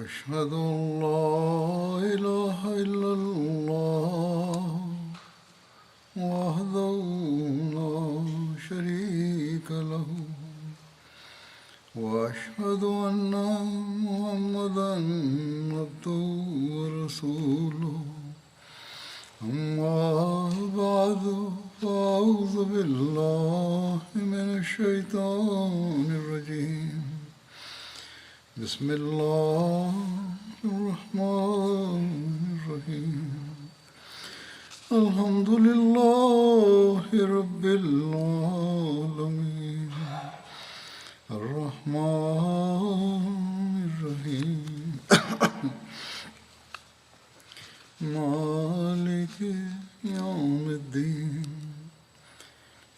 أشهد أن لا إله إلا الله وحده لا شريك له وأشهد أن محمدا عبده ورسوله أما بعد فأعوذ بالله من الشيطان الرجيم بسم الله الرحمن الرحيم الحمد لله رب العالمين الرحمن الرحيم مالك يوم الدين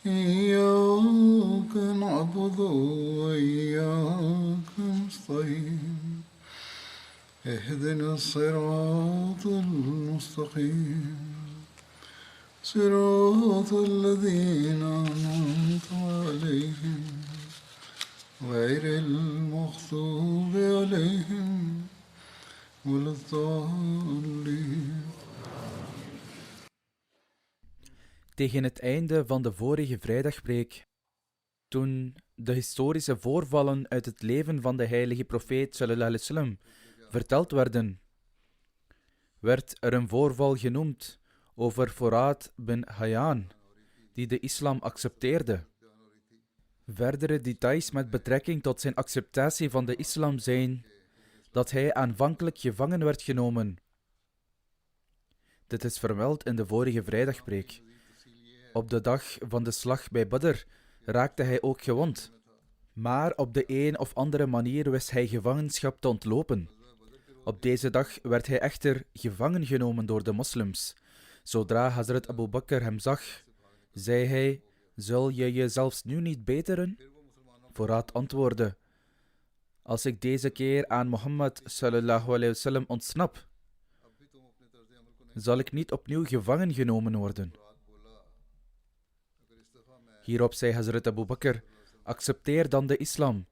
إياك نعبد وإياك نستعين اهدنا الصراط المستقيم صراط الذين أنعمت عليهم غير المغضوب عليهم ولا الضالين. Tegen het einde van de vorige vrijdagpreek, toen de historische voorvallen uit het leven van de heilige profeet sallallahu alaihi wasallam verteld werden, werd er een voorval genoemd over Furad bin Hayyan, die de islam accepteerde. Verdere details met betrekking tot zijn acceptatie van de islam zijn dat hij aanvankelijk gevangen werd genomen. Dit is vermeld in de vorige vrijdagpreek. Op de dag van de slag bij Badr raakte hij ook gewond. Maar op de een of andere manier wist hij gevangenschap te ontlopen. Op deze dag werd hij echter gevangen genomen door de moslims. Zodra Hazrat Abu Bakr hem zag, zei hij: "Zul je je zelfs nu niet beteren?" Furad antwoordde: "Als ik deze keer aan Mohammed sallallahu alaihi wasallam ontsnap, zal ik niet opnieuw gevangen genomen worden." Hierop zei Hazrat Abu Bakr: "Accepteer dan de islam."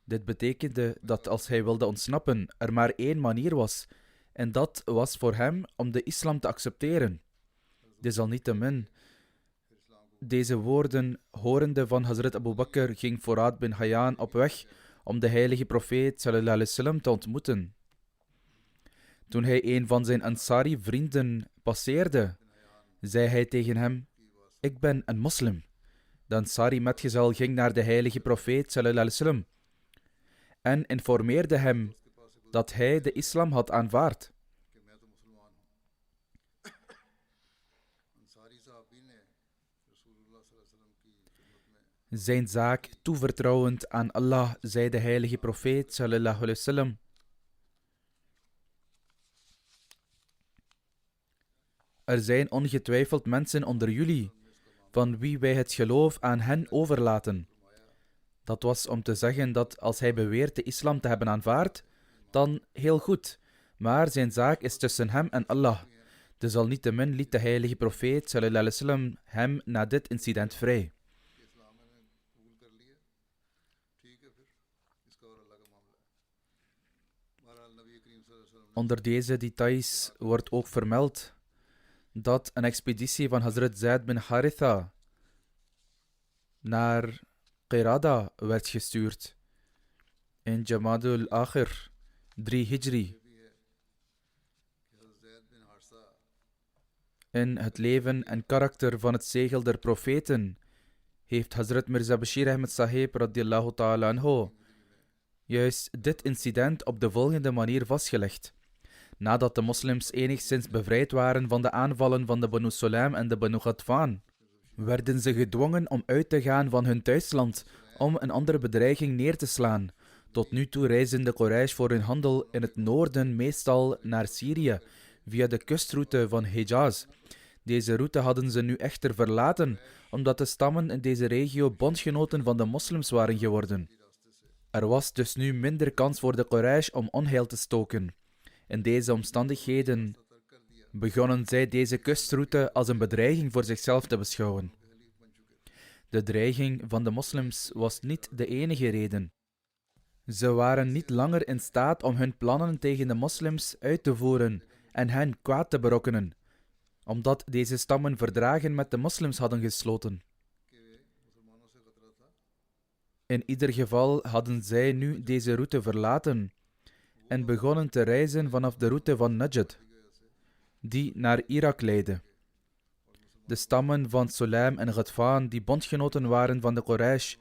Dit betekende dat als hij wilde ontsnappen, er maar één manier was, en dat was voor hem om de islam te accepteren. Desalniettemin, deze woorden horende van Hazrat Abu Bakr ging Furad bin Hayyan op weg om de heilige profeet sallallahu alaihi wasallam te ontmoeten. Toen hij een van zijn Ansari vrienden passeerde, zei hij tegen hem: "Ik ben een moslim." De Ansari-metgezel ging naar de heilige profeet sallallahu alaihi wasallam en informeerde hem dat hij de islam had aanvaard. Zijn zaak toevertrouwend aan Allah, zei de heilige profeet sallallahu alaihi wasallam: "Er zijn ongetwijfeld mensen onder jullie van wie wij het geloof aan hen overlaten." Dat was om te zeggen dat als hij beweert de islam te hebben aanvaard, dan heel goed, maar zijn zaak is tussen hem en Allah. Desalniettemin liet de heilige profeet sallallahu alaihi wasallam hem na dit incident vrij. Onder deze details wordt ook vermeld dat een expeditie van Hazrat Zaid bin Haritha naar Qirada werd gestuurd in Jamadul Akhir 3 Hijri. In het leven en karakter van het zegel der profeten heeft Hazrat Mirza Bashir Ahmed Sahib radiyallahu ta'ala anhu juist dit incident op de volgende manier vastgelegd. Nadat de moslims enigszins bevrijd waren van de aanvallen van de Banu Sulaim en de Banu Ghatfan, werden ze gedwongen om uit te gaan van hun thuisland om een andere bedreiging neer te slaan. Tot nu toe reisden de Quraysh voor hun handel in het noorden meestal naar Syrië via de kustroute van Hejaz. Deze route hadden ze nu echter verlaten, omdat de stammen in deze regio bondgenoten van de moslims waren geworden. Er was dus nu minder kans voor de Quraysh om onheil te stoken. In deze omstandigheden begonnen zij deze kustroute als een bedreiging voor zichzelf te beschouwen. De dreiging van de moslims was niet de enige reden. Ze waren niet langer in staat om hun plannen tegen de moslims uit te voeren en hen kwaad te berokkenen, omdat deze stammen verdragen met de moslims hadden gesloten. In ieder geval hadden zij nu deze route verlaten en begonnen te reizen vanaf de route van Najd, die naar Irak leidde. De stammen van Sulaim en Ghatfan, die bondgenoten waren van de Quraysh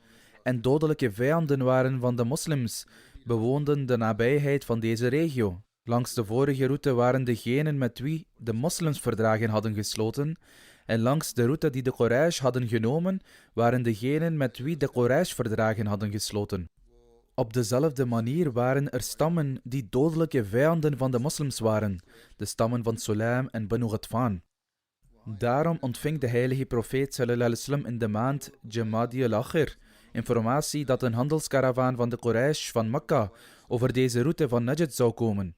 en dodelijke vijanden waren van de moslims, bewoonden de nabijheid van deze regio. Langs de vorige route waren degenen met wie de moslims verdragen hadden gesloten, en langs de route die de Quraysh hadden genomen, waren degenen met wie de Quraysh verdragen hadden gesloten. Op dezelfde manier waren er stammen die dodelijke vijanden van de moslims waren, de stammen van Sulaim en Banu Ghatfan. Daarom ontving de heilige profeet sallallahu alaihi wasallam in de maand Jamadi al-Akhir informatie dat een handelskaravaan van de Quraysh van Mekka over deze route van Najd zou komen.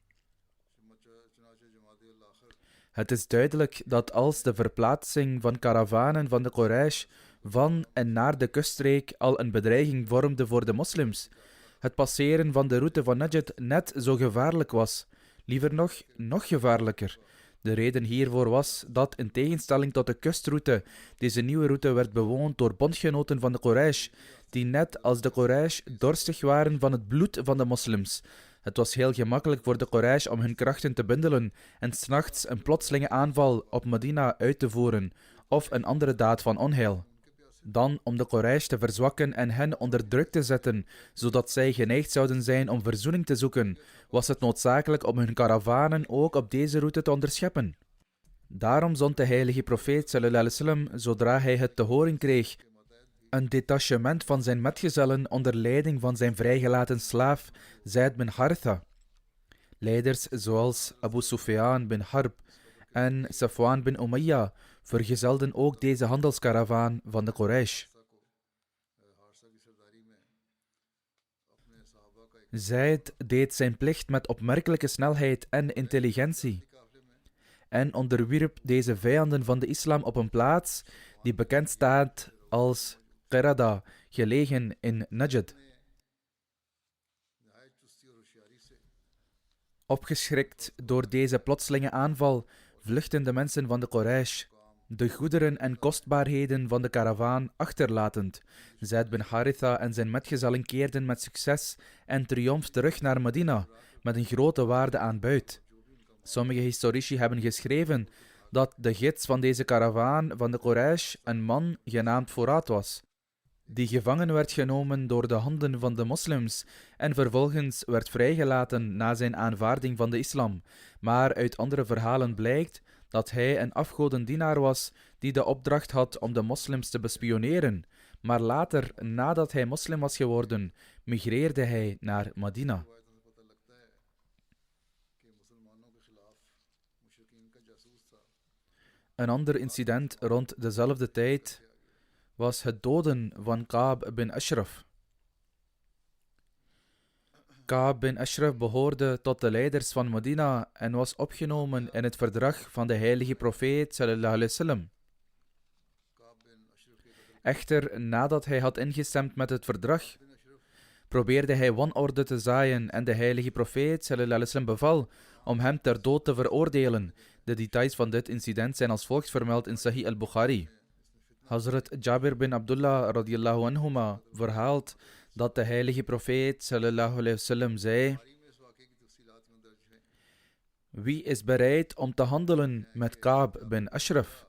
Het is duidelijk dat als de verplaatsing van karavanen van de Quraysh van en naar de kuststreek al een bedreiging vormde voor de moslims, het passeren van de route van Najd net zo gevaarlijk was, liever nog gevaarlijker. De reden hiervoor was dat, in tegenstelling tot de kustroute, deze nieuwe route werd bewoond door bondgenoten van de Quraysh, die net als de Quraysh dorstig waren van het bloed van de moslims. Het was heel gemakkelijk voor de Quraysh om hun krachten te bundelen en 's nachts een plotselinge aanval op Medina uit te voeren, of een andere daad van onheil. Dan om de Quraysh te verzwakken en hen onder druk te zetten, zodat zij geneigd zouden zijn om verzoening te zoeken, was het noodzakelijk om hun karavanen ook op deze route te onderscheppen. Daarom zond de heilige profeet sallallahu alaihi wasallam, zodra hij het te horen kreeg, een detachement van zijn metgezellen onder leiding van zijn vrijgelaten slaaf Zaid bin Haritha. Leiders zoals Abu Sufyan bin Harb en Safwan bin Umayya vergezelden ook deze handelskaravaan van de Quraysh. Zaid deed zijn plicht met opmerkelijke snelheid en intelligentie en onderwierp deze vijanden van de islam op een plaats die bekend staat als Qirada, gelegen in Najd. Opgeschrikt door deze plotselinge aanval vluchtten de mensen van de Quraysh, de goederen en kostbaarheden van de karavaan achterlatend. Zaid bin Haritha en zijn metgezellen keerden met succes en triomf terug naar Medina, met een grote waarde aan buit. Sommige historici hebben geschreven dat de gids van deze karavaan van de Quraysh een man genaamd Furat was, die gevangen werd genomen door de handen van de moslims en vervolgens werd vrijgelaten na zijn aanvaarding van de islam. Maar uit andere verhalen blijkt dat hij een afgodendienaar was die de opdracht had om de moslims te bespioneren, maar later, nadat hij moslim was geworden, migreerde hij naar Medina. Een ander incident rond dezelfde tijd was het doden van Ka'b bin Ashraf. Ka'b bin Ashraf behoorde tot de leiders van Medina en was opgenomen in het verdrag van de heilige profeet sallallahu alaihi wasallam. Echter, nadat hij had ingestemd met het verdrag, probeerde hij wanorde te zaaien en de heilige profeet sallallahu alaihi wasallam beval om hem ter dood te veroordelen. De details van dit incident zijn als volgt vermeld in Sahih al-Bukhari. Hazrat Jabir bin Abdullah radiyallahu anhuma verhaalt dat de heilige profeet sallallahu alaihi wasallam zei: wie is bereid om te handelen met Ka'b bin Ashraf,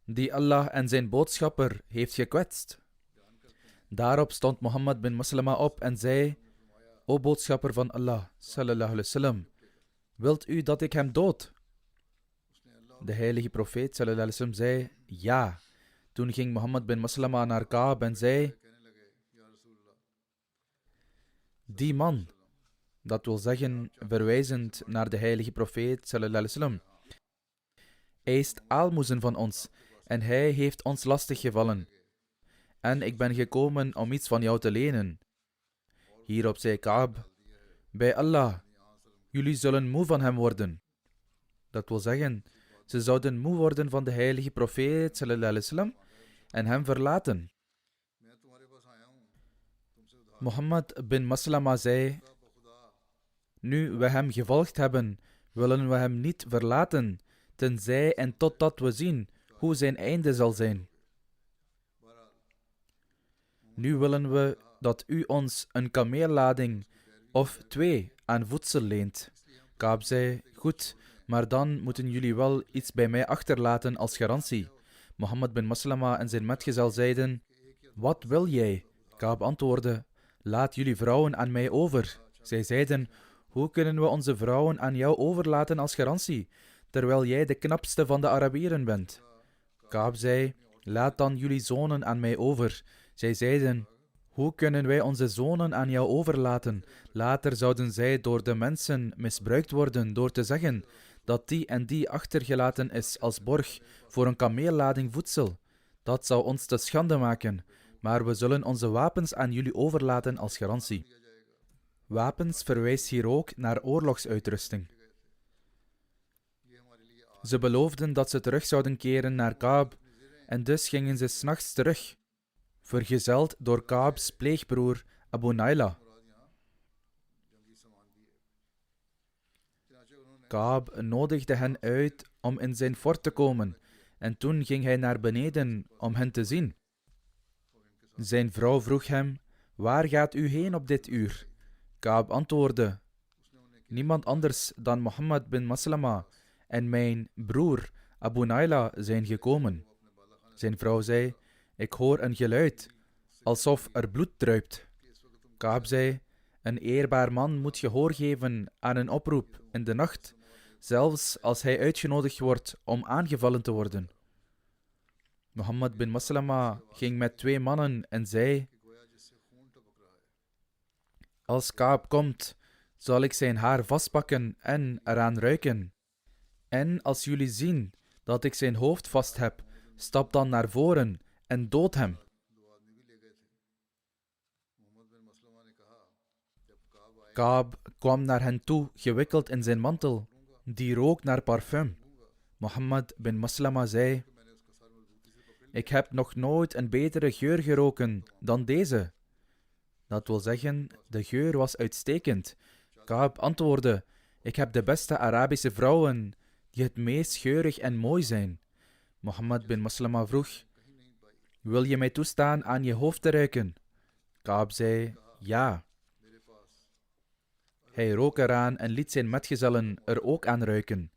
die Allah en zijn boodschapper heeft gekwetst? Daarop stond Mohammed bin Maslama op en zei: o boodschapper van Allah sallallahu alaihi wasallam, wilt u dat ik hem dood? De heilige profeet sallallahu alaihi wasallam zei: ja. Toen ging Mohammed bin Maslama naar Ka'b en zei: die man, dat wil zeggen verwijzend naar de heilige profeet sallallahu alaihi wasallam, eist aalmoezen van ons en hij heeft ons lastig gevallen. En ik ben gekomen om iets van jou te lenen. Hierop zei Ka'b: bij Allah, jullie zullen moe van hem worden. Dat wil zeggen, ze zouden moe worden van de heilige profeet sallallahu alaihi wasallam en hem verlaten. Mohammed bin Maslama zei: nu we hem gevolgd hebben, willen we hem niet verlaten, tenzij en totdat we zien hoe zijn einde zal zijn. Nu willen we dat u ons een kameellading of 2 aan voedsel leent. Kaab zei: goed, maar dan moeten jullie wel iets bij mij achterlaten als garantie. Mohammed bin Maslama en zijn metgezel zeiden: wat wil jij? Kaab antwoordde: laat jullie vrouwen aan mij over. Zij zeiden: hoe kunnen we onze vrouwen aan jou overlaten als garantie, terwijl jij de knapste van de Arabieren bent? Kaab zei: laat dan jullie zonen aan mij over. Zij zeiden: hoe kunnen wij onze zonen aan jou overlaten? Later zouden zij door de mensen misbruikt worden door te zeggen dat die en die achtergelaten is als borg voor een kameellading voedsel. Dat zou ons te schande maken, maar we zullen onze wapens aan jullie overlaten als garantie. Wapens verwijst hier ook naar oorlogsuitrusting. Ze beloofden dat ze terug zouden keren naar Kaab, en dus gingen ze 's nachts terug, vergezeld door Kaab's pleegbroer Abu Naila. Kaab nodigde hen uit om in zijn fort te komen, en toen ging hij naar beneden om hen te zien. Zijn vrouw vroeg hem: waar gaat u heen op dit uur? Kaab antwoordde: niemand anders dan Mohammed bin Maslama en mijn broer Abu Naila zijn gekomen. Zijn vrouw zei: ik hoor een geluid, alsof er bloed druipt. Kaab zei: een eerbaar man moet gehoor geven aan een oproep in de nacht, zelfs als hij uitgenodigd wordt om aangevallen te worden. Mohammed bin Maslama ging met 2 mannen en zei: als Kaab komt, zal ik zijn haar vastpakken en eraan ruiken. En als jullie zien dat ik zijn hoofd vast heb, stap dan naar voren en dood hem. Kaab kwam naar hen toe, gewikkeld in zijn mantel, die rook naar parfum. Mohammed bin Maslama zei: ik heb nog nooit een betere geur geroken dan deze. Dat wil zeggen, de geur was uitstekend. Kaab antwoordde: ik heb de beste Arabische vrouwen, die het meest geurig en mooi zijn. Mohammed bin Maslama vroeg: wil je mij toestaan aan je hoofd te ruiken? Kaab zei: ja. Hij rook eraan en liet zijn metgezellen er ook aan ruiken.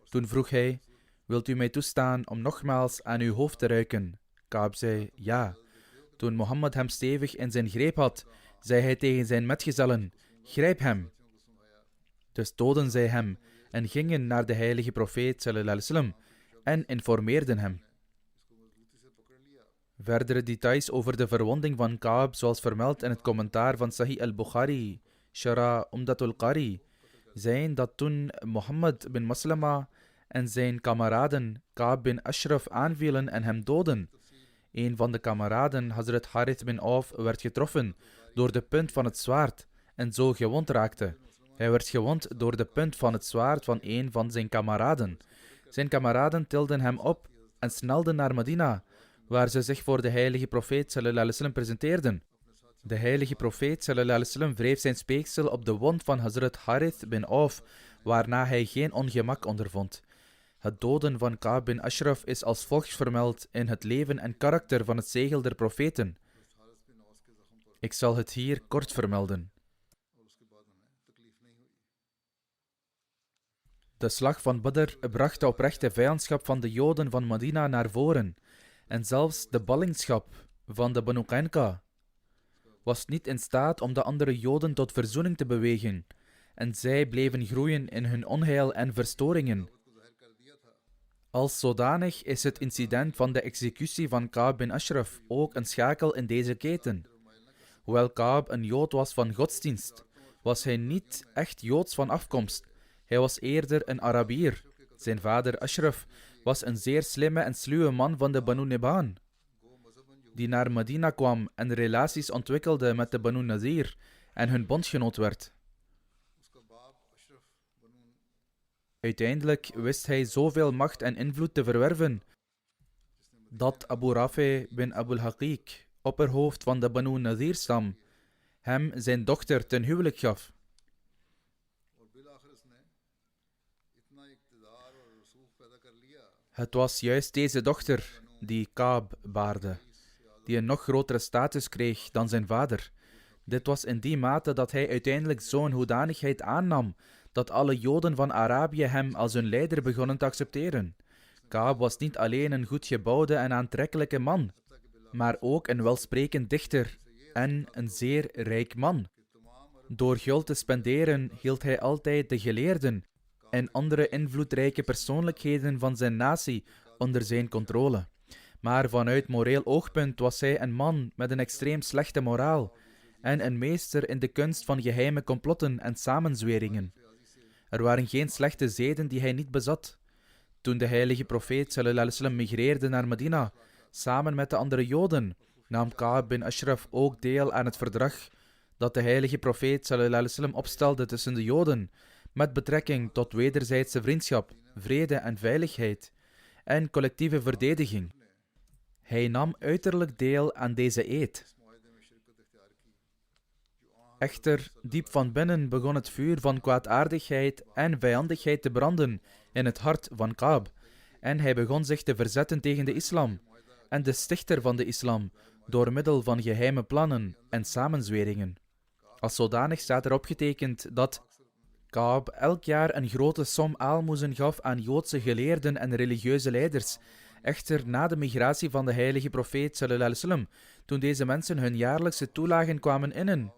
Toen vroeg hij: wilt u mij toestaan om nogmaals aan uw hoofd te ruiken? Kaab zei: ja. Toen Mohammed hem stevig in zijn greep had, zei hij tegen zijn metgezellen: grijp hem. Dus doodden zij hem en gingen naar de heilige profeet sallallahu alaihi wasallam en informeerden hem. Verdere details over de verwonding van Kaab, zoals vermeld in het commentaar van Sahih al-Bukhari, Shara Umdatul Qari, zijn dat toen Mohammed bin Maslama en zijn kameraden Kaab bin Ashraf aanvielen en hem doden. Een van de kameraden, Hazrat Harith bin Auf, werd getroffen door de punt van het zwaard en zo gewond raakte. Hij werd gewond door de punt van het zwaard van een van zijn kameraden. Zijn kameraden tilden hem op en snelden naar Medina, waar ze zich voor de heilige profeet sallallahu alaihi wasallam presenteerden. De heilige profeet sallallahu alaihi wasallam wreef zijn speeksel op de wond van Hazrat Harith bin Auf, waarna hij geen ongemak ondervond. Het doden van Kaab bin Ashraf is als volgt vermeld in het leven en karakter van het zegel der profeten. Ik zal het hier kort vermelden. De slag van Badr bracht de oprechte vijandschap van de Joden van Medina naar voren, en zelfs de ballingschap van de Banu Qainqa was niet in staat om de andere Joden tot verzoening te bewegen, en zij bleven groeien in hun onheil en verstoringen. Als zodanig is het incident van de executie van Kaab bin Ashraf ook een schakel in deze keten. Hoewel Kaab een Jood was van godsdienst, was hij niet echt Joods van afkomst. Hij was eerder een Arabier. Zijn vader Ashraf was een zeer slimme en sluwe man van de Banu Nibaan, die naar Medina kwam en relaties ontwikkelde met de Banu Nazir en hun bondgenoot werd. Uiteindelijk wist hij zoveel macht en invloed te verwerven, dat Abu Rafi bin Abul Haqiq, opperhoofd van de Banu Nazir-stam, hem zijn dochter ten huwelijk gaf. Het was juist deze dochter die Kaab baarde, die een nog grotere status kreeg dan zijn vader. Dit was in die mate dat hij uiteindelijk zo'n hoedanigheid aannam dat alle Joden van Arabië hem als hun leider begonnen te accepteren. Kaab was niet alleen een goed gebouwde en aantrekkelijke man, maar ook een welsprekend dichter en een zeer rijk man. Door geld te spenderen hield hij altijd de geleerden en andere invloedrijke persoonlijkheden van zijn natie onder zijn controle. Maar vanuit moreel oogpunt was hij een man met een extreem slechte moraal en een meester in de kunst van geheime complotten en samenzweringen. Er waren geen slechte zeden die hij niet bezat. Toen de heilige profeet sallallahu alaihi wasallam migreerde naar Medina, samen met de andere Joden, nam Ka'b bin Ashraf ook deel aan het verdrag dat de heilige profeet sallallahu alaihi wasallam opstelde tussen de Joden, met betrekking tot wederzijdse vriendschap, vrede en veiligheid en collectieve verdediging. Hij nam uiterlijk deel aan deze eed. Echter, diep van binnen begon het vuur van kwaadaardigheid en vijandigheid te branden in het hart van Ka'b, en hij begon zich te verzetten tegen de islam en de stichter van de islam door middel van geheime plannen en samenzweringen. Als zodanig staat er opgetekend dat Ka'b elk jaar een grote som aalmoezen gaf aan Joodse geleerden en religieuze leiders. Echter, na de migratie van de heilige profeet sallallahu alaihi wasallam, toen deze mensen hun jaarlijkse toelagen kwamen innen,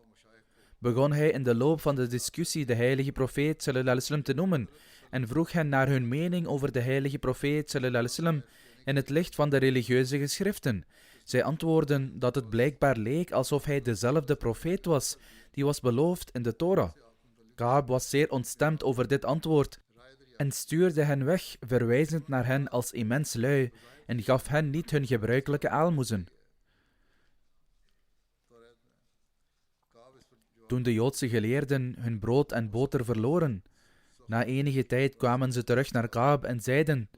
begon hij in de loop van de discussie de heilige profeet sallallahu alaihi wasallam te noemen en vroeg hen naar hun mening over de heilige profeet sallallahu alaihi wasallam in het licht van de religieuze geschriften. Zij antwoordden dat het blijkbaar leek alsof hij dezelfde profeet was die was beloofd in de Torah. Ka'b was zeer ontstemd over dit antwoord en stuurde hen weg, verwijzend naar hen als immens lui, en gaf hen niet hun gebruikelijke aalmoezen. Toen de Joodse geleerden hun brood en boter verloren, na enige tijd kwamen ze terug naar Ka'b en zeiden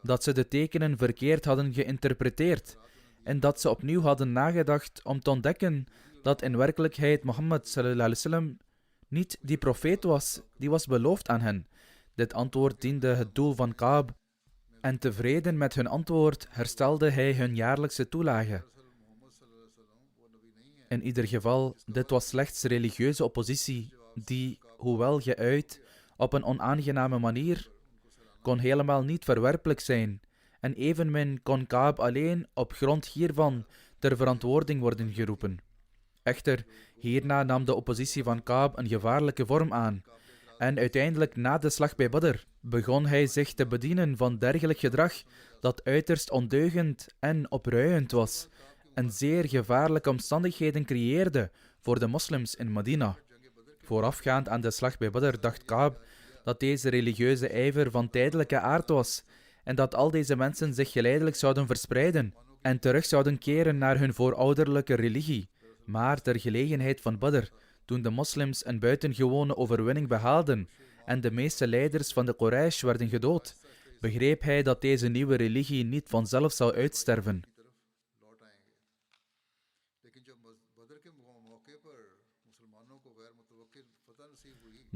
dat ze de tekenen verkeerd hadden geïnterpreteerd en dat ze opnieuw hadden nagedacht om te ontdekken dat in werkelijkheid Mohammed sallallahu alaihi wasallam niet die profeet was die was beloofd aan hen. Dit antwoord diende het doel van Ka'b en tevreden met hun antwoord herstelde hij hun jaarlijkse toelage. In ieder geval, dit was slechts religieuze oppositie die, hoewel geuit op een onaangename manier, kon helemaal niet verwerpelijk zijn en evenmin kon Ka'b alleen op grond hiervan ter verantwoording worden geroepen. Echter, hierna nam de oppositie van Ka'b een gevaarlijke vorm aan en uiteindelijk na de slag bij Badr begon hij zich te bedienen van dergelijk gedrag dat uiterst ondeugend en opruiend was en zeer gevaarlijke omstandigheden creëerde voor de moslims in Medina. Voorafgaand aan de slag bij Badr dacht Ka'b dat deze religieuze ijver van tijdelijke aard was en dat al deze mensen zich geleidelijk zouden verspreiden en terug zouden keren naar hun voorouderlijke religie. Maar ter gelegenheid van Badr, toen de moslims een buitengewone overwinning behaalden en de meeste leiders van de Quraysh werden gedood, begreep hij dat deze nieuwe religie niet vanzelf zou uitsterven.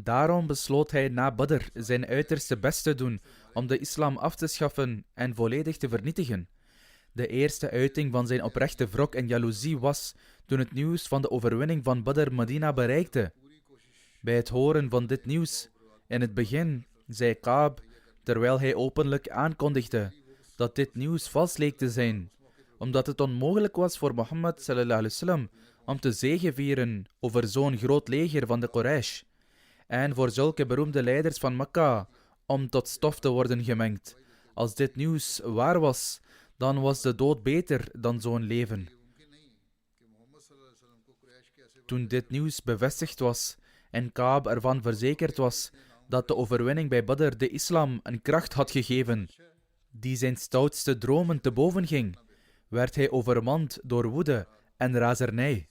Daarom besloot hij na Badr zijn uiterste best te doen om de islam af te schaffen en volledig te vernietigen. De eerste uiting van zijn oprechte wrok en jaloezie was toen het nieuws van de overwinning van Badr Medina bereikte. Bij het horen van dit nieuws, in het begin, zei Ka'b, terwijl hij openlijk aankondigde dat dit nieuws vals leek te zijn, omdat het onmogelijk was voor Mohammed sallallahu alaihi wasallam om te zegevieren over zo'n groot leger van de Quraysh en voor zulke beroemde leiders van Mekka om tot stof te worden gemengd. Als dit nieuws waar was, dan was de dood beter dan zo'n leven. Toen dit nieuws bevestigd was en Ka'b ervan verzekerd was dat de overwinning bij Badr de islam een kracht had gegeven die zijn stoutste dromen te boven ging, werd hij overmand door woede en razernij.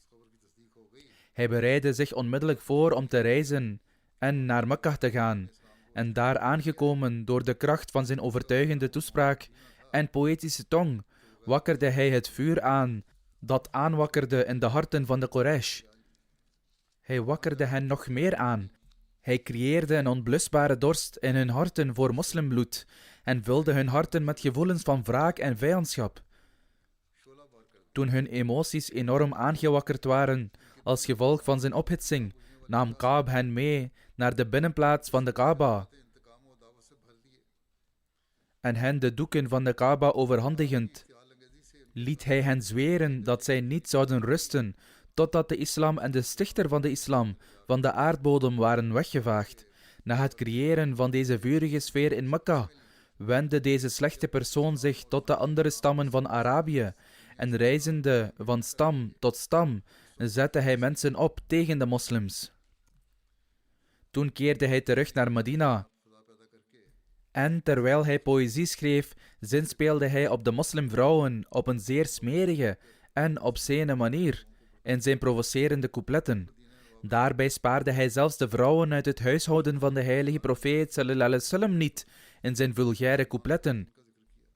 Hij bereidde zich onmiddellijk voor om te reizen en naar Mekka te gaan, en daar aangekomen door de kracht van zijn overtuigende toespraak en poëtische tong, wakkerde hij het vuur aan dat aanwakkerde in de harten van de Quraysh. Hij wakkerde hen nog meer aan. Hij creëerde een onblusbare dorst in hun harten voor moslimbloed en vulde hun harten met gevoelens van wraak en vijandschap. Toen hun emoties enorm aangewakkerd waren als gevolg van zijn ophitsing, nam Kaab hen mee naar de binnenplaats van de Kaaba en hen de doeken van de Kaaba overhandigend, liet hij hen zweren dat zij niet zouden rusten totdat de islam en de stichter van de islam van de aardbodem waren weggevaagd. Na het creëren van deze vurige sfeer in Mekka, wendde deze slechte persoon zich tot de andere stammen van Arabië en reizende van stam tot stam, zette hij mensen op tegen de moslims. Toen keerde hij terug naar Medina en terwijl hij poëzie schreef, zinspeelde hij op de moslimvrouwen op een zeer smerige en obscene manier in zijn provocerende coupletten. Daarbij spaarde hij zelfs de vrouwen uit het huishouden van de heilige profeet sallallahu alaihi wasallam niet in zijn vulgaire coupletten.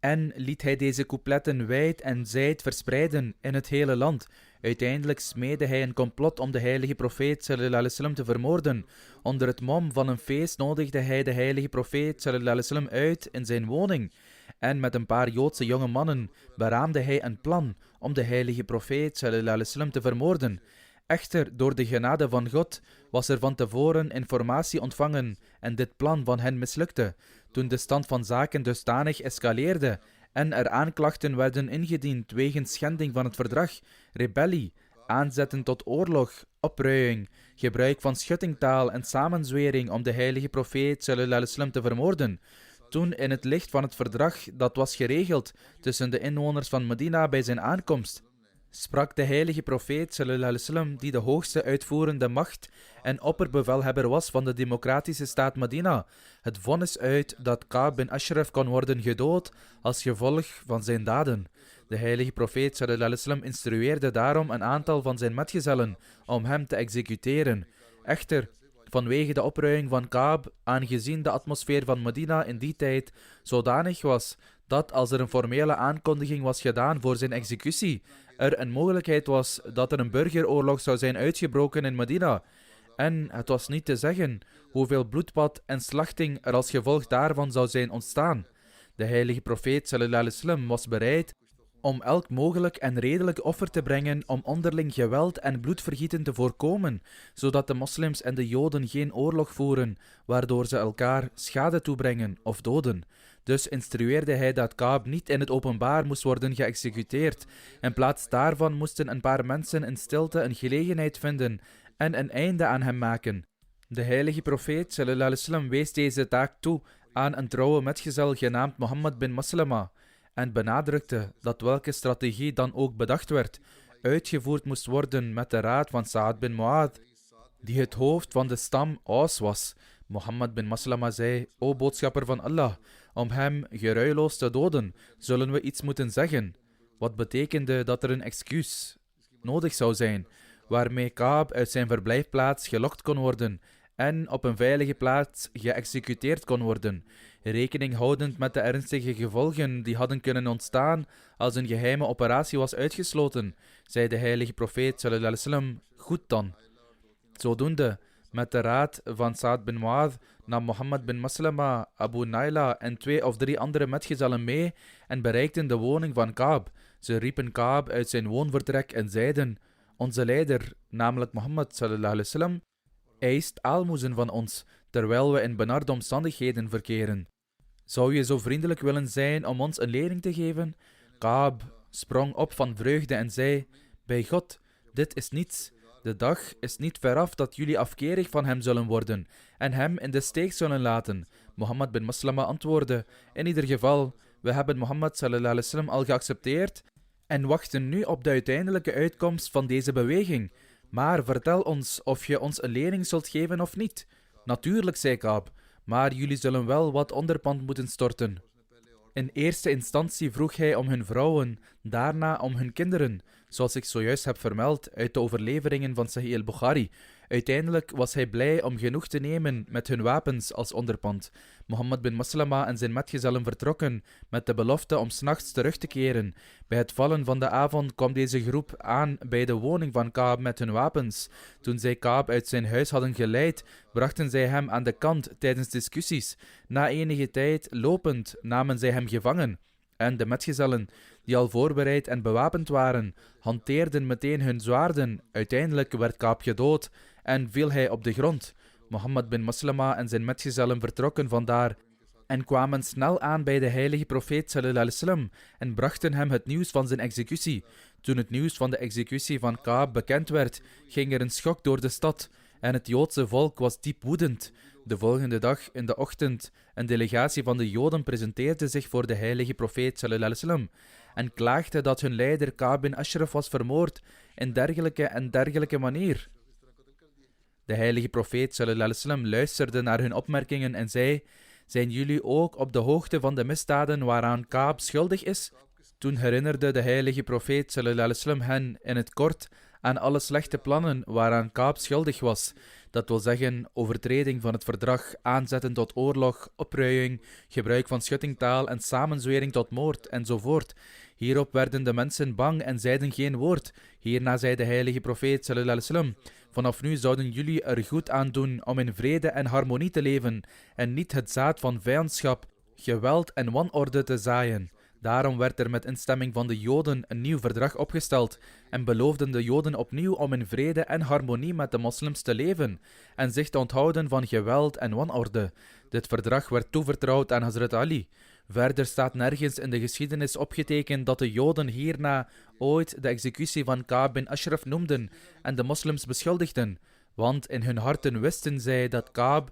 En liet hij deze coupletten wijd en zijd verspreiden in het hele land. Uiteindelijk smeedde hij een complot om de heilige profeet sallallahu alaihi wasallam te vermoorden. Onder het mom van een feest nodigde hij de heilige profeet sallallahu alaihi wasallam uit in zijn woning. En met een paar Joodse jonge mannen beraamde hij een plan om de heilige profeet sallallahu alaihi wasallam te vermoorden. Echter, door de genade van God was er van tevoren informatie ontvangen en dit plan van hen mislukte. Toen de stand van zaken dusdanig escaleerde en er aanklachten werden ingediend wegens schending van het verdrag, rebellie, aanzetten tot oorlog, opruiing, gebruik van schuttingtaal en samenzwering om de heilige profeet sallallahu alaihi wasallam te vermoorden. Toen in het licht van het verdrag dat was geregeld tussen de inwoners van Medina bij zijn aankomst, sprak de heilige profeet sallallahu alaihi wasallam, die de hoogste uitvoerende macht en opperbevelhebber was van de democratische staat Medina, het vonnis uit dat Kaab bin Ashraf kon worden gedood als gevolg van zijn daden. De heilige profeet sallallahu alaihi wasallam instrueerde daarom een aantal van zijn metgezellen om hem te executeren. Echter, vanwege de opruiing van Kaab, aangezien de atmosfeer van Medina in die tijd zodanig was dat als er een formele aankondiging was gedaan voor zijn executie, er een mogelijkheid was dat er een burgeroorlog zou zijn uitgebroken in Medina. En het was niet te zeggen hoeveel bloedbad en slachting er als gevolg daarvan zou zijn ontstaan. De heilige profeet sallallahu alaihi wasallam was bereid om elk mogelijk en redelijk offer te brengen om onderling geweld en bloedvergieten te voorkomen, zodat de moslims en de joden geen oorlog voeren, waardoor ze elkaar schade toebrengen of doden. Dus instrueerde hij dat Kaab niet in het openbaar moest worden geëxecuteerd. In plaats daarvan moesten een paar mensen in stilte een gelegenheid vinden en een einde aan hem maken. De heilige profeet sallallahu alaihi wasallam wees deze taak toe aan een trouwe metgezel genaamd Mohammed bin Maslama en benadrukte dat welke strategie dan ook bedacht werd, uitgevoerd moest worden met de raad van Sa'ad bin Mu'adh, die het hoofd van de stam Aus was. Mohammed bin Maslama zei: O boodschapper van Allah, om hem geruiloos te doden, zullen we iets moeten zeggen. Wat betekende dat er een excuus nodig zou zijn, waarmee Kaab uit zijn verblijfplaats gelokt kon worden en op een veilige plaats geëxecuteerd kon worden, rekening houdend met de ernstige gevolgen die hadden kunnen ontstaan als een geheime operatie was uitgesloten, zei de heilige profeet sallallahu alaihi wasallam: goed dan. Zodoende, met de raad van Sa'ad bin Mu'adh, nam Mohammed bin Maslama, Abu Naila en 2 of 3 andere metgezellen mee en bereikten de woning van Kaab. Ze riepen Kaab uit zijn woonvertrek en zeiden: onze leider, namelijk Mohammed sallallahu alaihi wasallam, eist aalmoezen van ons, terwijl we in benarde omstandigheden verkeren. Zou je zo vriendelijk willen zijn om ons een lening te geven? Kaab sprong op van vreugde en zei: bij God, dit is niets. De dag is niet veraf dat jullie afkerig van hem zullen worden en hem in de steek zullen laten. Mohammed bin Maslama antwoordde: in ieder geval, we hebben Mohammed sallallahu alaihi wasallam al geaccepteerd en wachten nu op de uiteindelijke uitkomst van deze beweging. Maar vertel ons of je ons een lening zult geven of niet. Natuurlijk, zei Kaab, maar jullie zullen wel wat onderpand moeten storten. In eerste instantie vroeg hij om hun vrouwen, daarna om hun kinderen, zoals ik zojuist heb vermeld uit de overleveringen van Sahih al-Bukhari. Uiteindelijk was hij blij om genoeg te nemen met hun wapens als onderpand. Mohammed bin Maslama en zijn metgezellen vertrokken met de belofte om 's nachts terug te keren. Bij het vallen van de avond kwam deze groep aan bij de woning van Kaab met hun wapens. Toen zij Kaab uit zijn huis hadden geleid, brachten zij hem aan de kant tijdens discussies. Na enige tijd, lopend, namen zij hem gevangen. En de metgezellen, die al voorbereid en bewapend waren, hanteerden meteen hun zwaarden. Uiteindelijk werd Kaab gedood en viel hij op de grond. Mohammed bin Maslama en zijn metgezellen vertrokken vandaar en kwamen snel aan bij de heilige profeet sallallahu alaihi wasallam en brachten hem het nieuws van zijn executie. Toen het nieuws van de executie van Kaab bekend werd, ging er een schok door de stad en het Joodse volk was diep woedend. De volgende dag, in de ochtend, een delegatie van de Joden presenteerde zich voor de heilige profeet sallallahu alaihi wasallam en klaagde dat hun leider Kaab bin Ashraf was vermoord in dergelijke manier. De heilige profeet sallallahu alaihi wasallam luisterde naar hun opmerkingen en zei: zijn jullie ook op de hoogte van de misdaden waaraan Kaab schuldig is? Toen herinnerde de heilige profeet sallallahu alaihi wasallam hen in het kort aan alle slechte plannen waaraan Kaab schuldig was. Dat wil zeggen overtreding van het verdrag, aanzetten tot oorlog, opruiing, gebruik van schuttingtaal en samenzwering tot moord enzovoort. Hierop werden de mensen bang en zeiden geen woord. Hierna zei de heilige profeet sallallahu alaihi wasallam: vanaf nu zouden jullie er goed aan doen om in vrede en harmonie te leven en niet het zaad van vijandschap, geweld en wanorde te zaaien. Daarom werd er met instemming van de Joden een nieuw verdrag opgesteld en beloofden de Joden opnieuw om in vrede en harmonie met de moslims te leven en zich te onthouden van geweld en wanorde. Dit verdrag werd toevertrouwd aan Hazrat Ali. Verder staat nergens in de geschiedenis opgetekend dat de Joden hierna ooit de executie van Kaab bin Ashraf noemden en de moslims beschuldigden, want in hun harten wisten zij dat Kaab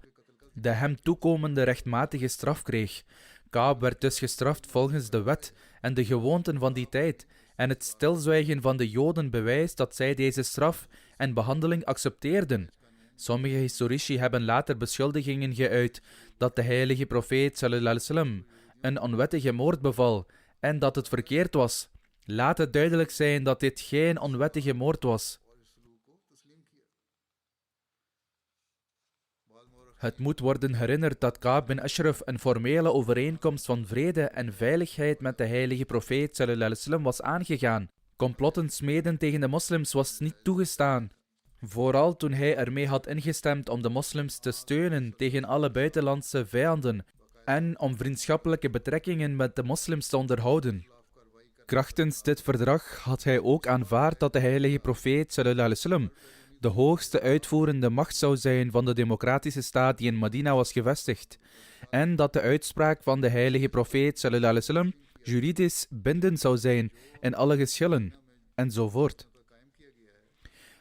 de hem toekomende rechtmatige straf kreeg. Kaab werd dus gestraft volgens de wet en de gewoonten van die tijd, en het stilzwijgen van de Joden bewijst dat zij deze straf en behandeling accepteerden. Sommige historici hebben later beschuldigingen geuit dat de heilige profeet sallallahu alaihi wasallam een onwettige moord beval en dat het verkeerd was. Laat het duidelijk zijn dat dit geen onwettige moord was. Het moet worden herinnerd dat Kaab bin Ashraf een formele overeenkomst van vrede en veiligheid met de heilige profeet sallallahu alaihi wasallam was aangegaan. Complotten smeden tegen de moslims was niet toegestaan. Vooral toen hij ermee had ingestemd om de moslims te steunen tegen alle buitenlandse vijanden en om vriendschappelijke betrekkingen met de moslims te onderhouden. Krachtens dit verdrag had hij ook aanvaard dat de heilige profeet sallallahu alaihi wasallam de hoogste uitvoerende macht zou zijn van de democratische staat die in Medina was gevestigd, en dat de uitspraak van de heilige profeet sallallahu alaihi wasallam juridisch bindend zou zijn in alle geschillen, enzovoort.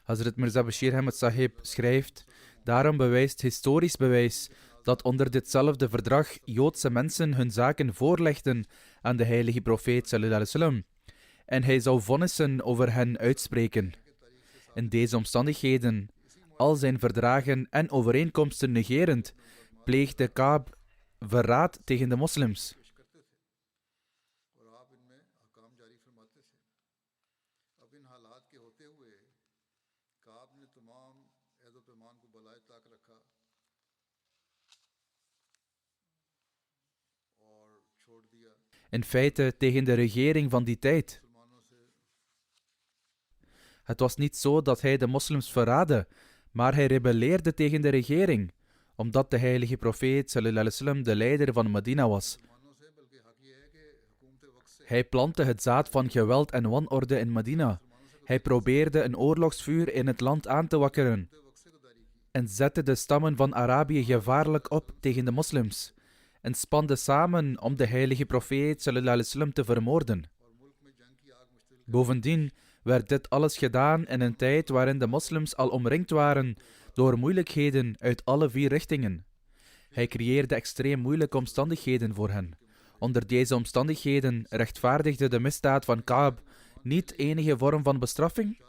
Hazrat Mirza Bashir Ahmed Sahib schrijft: daarom bewijst historisch bewijs dat onder ditzelfde verdrag Joodse mensen hun zaken voorlegden aan de heilige profeet sallallahu alaihi wasallam, en hij zou vonnissen over hen uitspreken. In deze omstandigheden, al zijn verdragen en overeenkomsten negerend, pleegde Kaab verraad tegen de moslims. In feite tegen de regering van die tijd. Het was niet zo dat hij de moslims verraadde, maar hij rebelleerde tegen de regering, omdat de heilige profeet sallallahu alaihi wasallam de leider van Medina was. Hij plantte het zaad van geweld en wanorde in Medina. Hij probeerde een oorlogsvuur in het land aan te wakkeren en zette de stammen van Arabië gevaarlijk op tegen de moslims en spande samen om de heilige profeet sallallahu alaihi wasallam te vermoorden. Bovendien werd dit alles gedaan in een tijd waarin de moslims al omringd waren door moeilijkheden uit alle 4 richtingen. Hij creëerde extreem moeilijke omstandigheden voor hen. Onder deze omstandigheden rechtvaardigde de misdaad van Kaab niet enige vorm van bestraffing.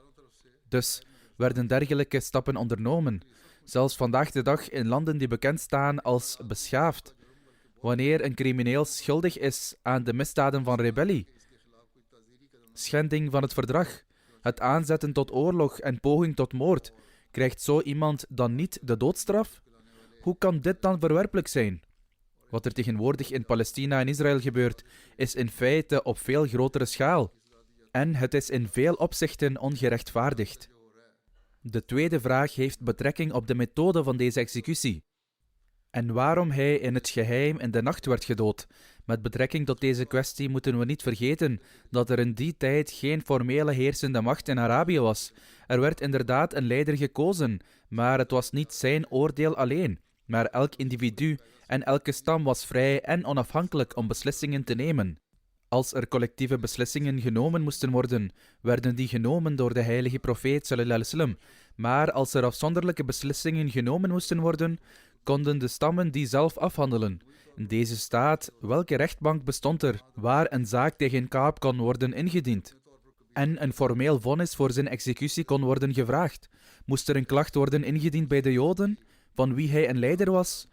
Dus werden dergelijke stappen ondernomen, zelfs vandaag de dag in landen die bekend staan als beschaafd. Wanneer een crimineel schuldig is aan de misdaden van rebellie, schending van het verdrag, het aanzetten tot oorlog en poging tot moord, Krijgt zo iemand dan niet de doodstraf? Hoe kan dit dan verwerpelijk zijn? Wat er tegenwoordig in Palestina en Israël gebeurt, is in feite op veel grotere schaal. En het is in veel opzichten ongerechtvaardigd. De tweede vraag heeft betrekking op de methode van deze executie. En waarom hij in het geheim in de nacht werd gedood. Met betrekking tot deze kwestie moeten we niet vergeten dat er in die tijd geen formele heersende macht in Arabië was. Er werd inderdaad een leider gekozen, maar het was niet zijn oordeel alleen. Maar elk individu en elke stam was vrij en onafhankelijk om beslissingen te nemen. Als er collectieve beslissingen genomen moesten worden, werden die genomen door de heilige profeet sallallahu alaihi wasallam. Maar als er afzonderlijke beslissingen genomen moesten worden, konden de stammen die zelf afhandelen. In deze staat, welke rechtbank bestond er waar een zaak tegen Kaab kon worden ingediend? En een formeel vonnis voor zijn executie kon worden gevraagd? Moest er een klacht worden ingediend bij de Joden, van wie hij een leider was,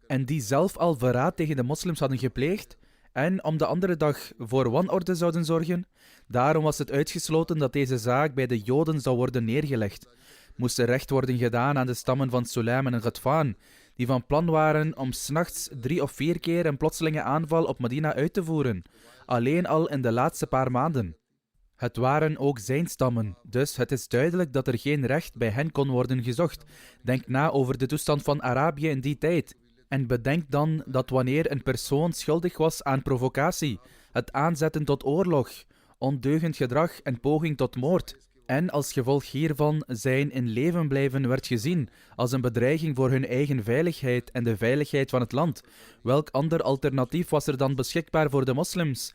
en die zelf al verraad tegen de moslims hadden gepleegd, en om de andere dag voor wanorde zouden zorgen? Daarom was het uitgesloten dat deze zaak bij de Joden zou worden neergelegd. Moest er recht worden gedaan aan de stammen van Sulaim en Ghatfan, die van plan waren om 's nachts 3 of 4 keer een plotselinge aanval op Medina uit te voeren, alleen al in de laatste paar maanden. Het waren ook zijn stammen, dus het is duidelijk dat er geen recht bij hen kon worden gezocht. Denk na over de toestand van Arabië in die tijd. En bedenk dan dat wanneer een persoon schuldig was aan provocatie, het aanzetten tot oorlog, ondeugend gedrag en poging tot moord, en als gevolg hiervan zijn in leven blijven werd gezien als een bedreiging voor hun eigen veiligheid en de veiligheid van het land, welk ander alternatief was er dan beschikbaar voor de moslims,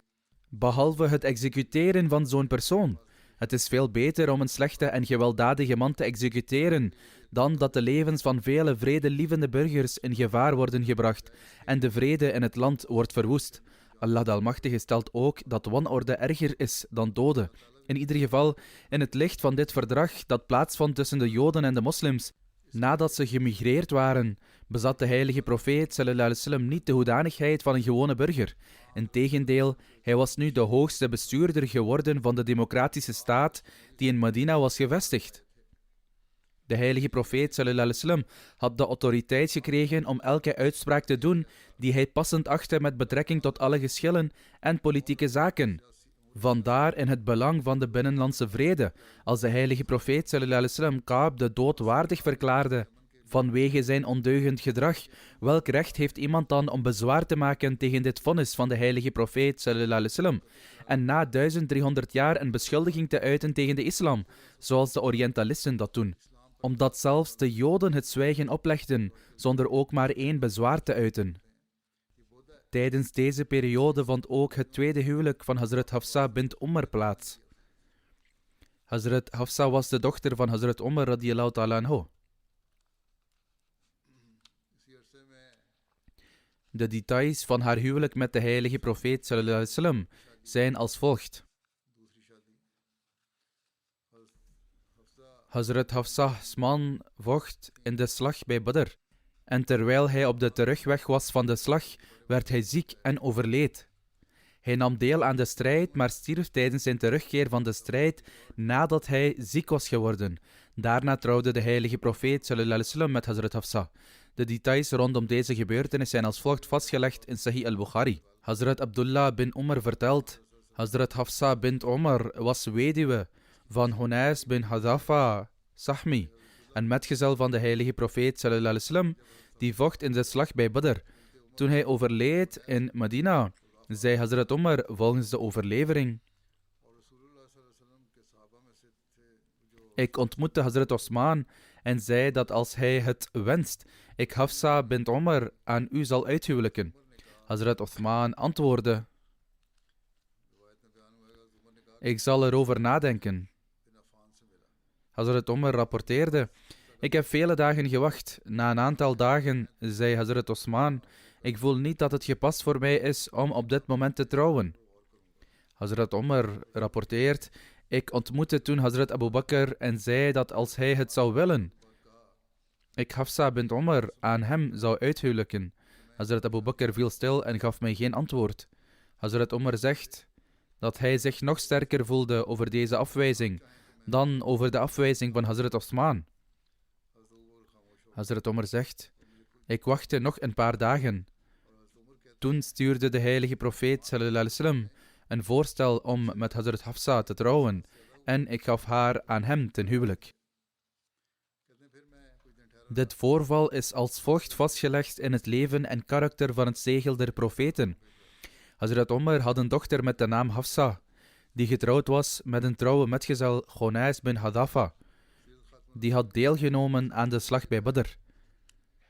behalve het executeren van zo'n persoon? Het is veel beter om een slechte en gewelddadige man te executeren, dan dat de levens van vele vredelievende burgers in gevaar worden gebracht en de vrede in het land wordt verwoest. Allah de Almachtige stelt ook dat wanorde erger is dan doden. In ieder geval, in het licht van dit verdrag dat plaatsvond tussen de Joden en de moslims, nadat ze gemigreerd waren, bezat de heilige profeet sallallahu alaihi wasallam niet de hoedanigheid van een gewone burger. Integendeel, hij was nu de hoogste bestuurder geworden van de democratische staat die in Medina was gevestigd. De heilige profeet sallallahu alaihi wasallam had de autoriteit gekregen om elke uitspraak te doen die hij passend achtte met betrekking tot alle geschillen en politieke zaken. Vandaar in het belang van de binnenlandse vrede, als de heilige profeet sallallahu alaihi wasallam Kaab de dood waardig verklaarde vanwege zijn ondeugend gedrag. Welk recht heeft iemand dan om bezwaar te maken tegen dit vonnis van de heilige profeet sallallahu alaihi wasallam en na 1300 jaar een beschuldiging te uiten tegen de islam, zoals de Orientalisten dat doen? Omdat zelfs de Joden het zwijgen oplegden, zonder ook maar één bezwaar te uiten. Tijdens deze periode vond ook het tweede huwelijk van Hazrat Hafsa bint Umar plaats. Hazrat Hafsa was de dochter van Hazrat Umar radiyallahu ta'ala anhu. De details van haar huwelijk met de heilige profeet sallallahu alaihi wasallam zijn als volgt. Hazrat Hafsa's man vocht in de slag bij Badr. En terwijl hij op de terugweg was van de slag, werd hij ziek en overleed. Hij nam deel aan de strijd, maar stierf tijdens zijn terugkeer van de strijd nadat hij ziek was geworden. Daarna trouwde de heilige profeet sallallahu alaihi wasallam met Hazrat Hafsa. De details rondom deze gebeurtenis zijn als volgt vastgelegd in Sahih al-Bukhari. Hazrat Abdullah bin Umar vertelt: Hazrat Hafsa bint Umar was weduwe van Hunais bin Hadafa Sahmi, een metgezel van de heilige profeet sallallahu alaihi wasallam, die vocht in de slag bij Badr. Toen hij overleed in Medina, zei Hazrat Umar volgens de overlevering: ik ontmoette Hazrat Osman en zei dat als hij het wenst, ik Hafsa bint Umar aan u zal uithuwelijken. Hazrat Osman antwoordde: ik zal erover nadenken. Hazrat Umar rapporteerde: ik heb vele dagen gewacht. Na een aantal dagen zei Hazrat Osman: ik voel niet dat het gepast voor mij is om op dit moment te trouwen. Hazrat Umar rapporteert: ik ontmoette toen Hazrat Abu Bakr en zei dat als hij het zou willen, ik Hafsa bint Umar aan hem zou uithuwelijken. Hazrat Abu Bakr viel stil en gaf mij geen antwoord. Hazrat Umar zegt dat hij zich nog sterker voelde over deze afwijzing dan over de afwijzing van Hazrat Osman. Hazrat Omar zegt, ik wachtte nog een paar dagen. Toen stuurde de heilige profeet sallallahu alaihi wasallam een voorstel om met Hazrat Hafsa te trouwen en ik gaf haar aan hem ten huwelijk. Dit voorval is als volgt vastgelegd in het leven en karakter van het zegel der profeten. Hazrat Omar had een dochter met de naam Hafsa, die getrouwd was met een trouwe metgezel Ghonais bin Hadafa. Die had deelgenomen aan de slag bij Badr.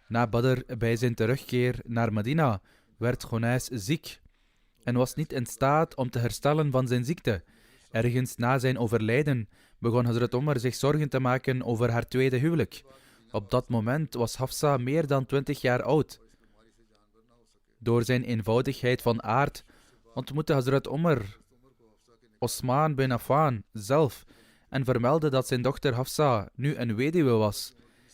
Na Badr, bij zijn terugkeer naar Medina, werd Ghonais ziek en was niet in staat om te herstellen van zijn ziekte. Ergens na zijn overlijden begon Hazrat Omar zich zorgen te maken over haar tweede huwelijk. Op dat moment was Hafsa meer dan 20 jaar oud. Door zijn eenvoudigheid van aard ontmoette Hazrat Omar Osman bin Affan zelf en vermeldde dat zijn dochter Hafsa nu een weduwe was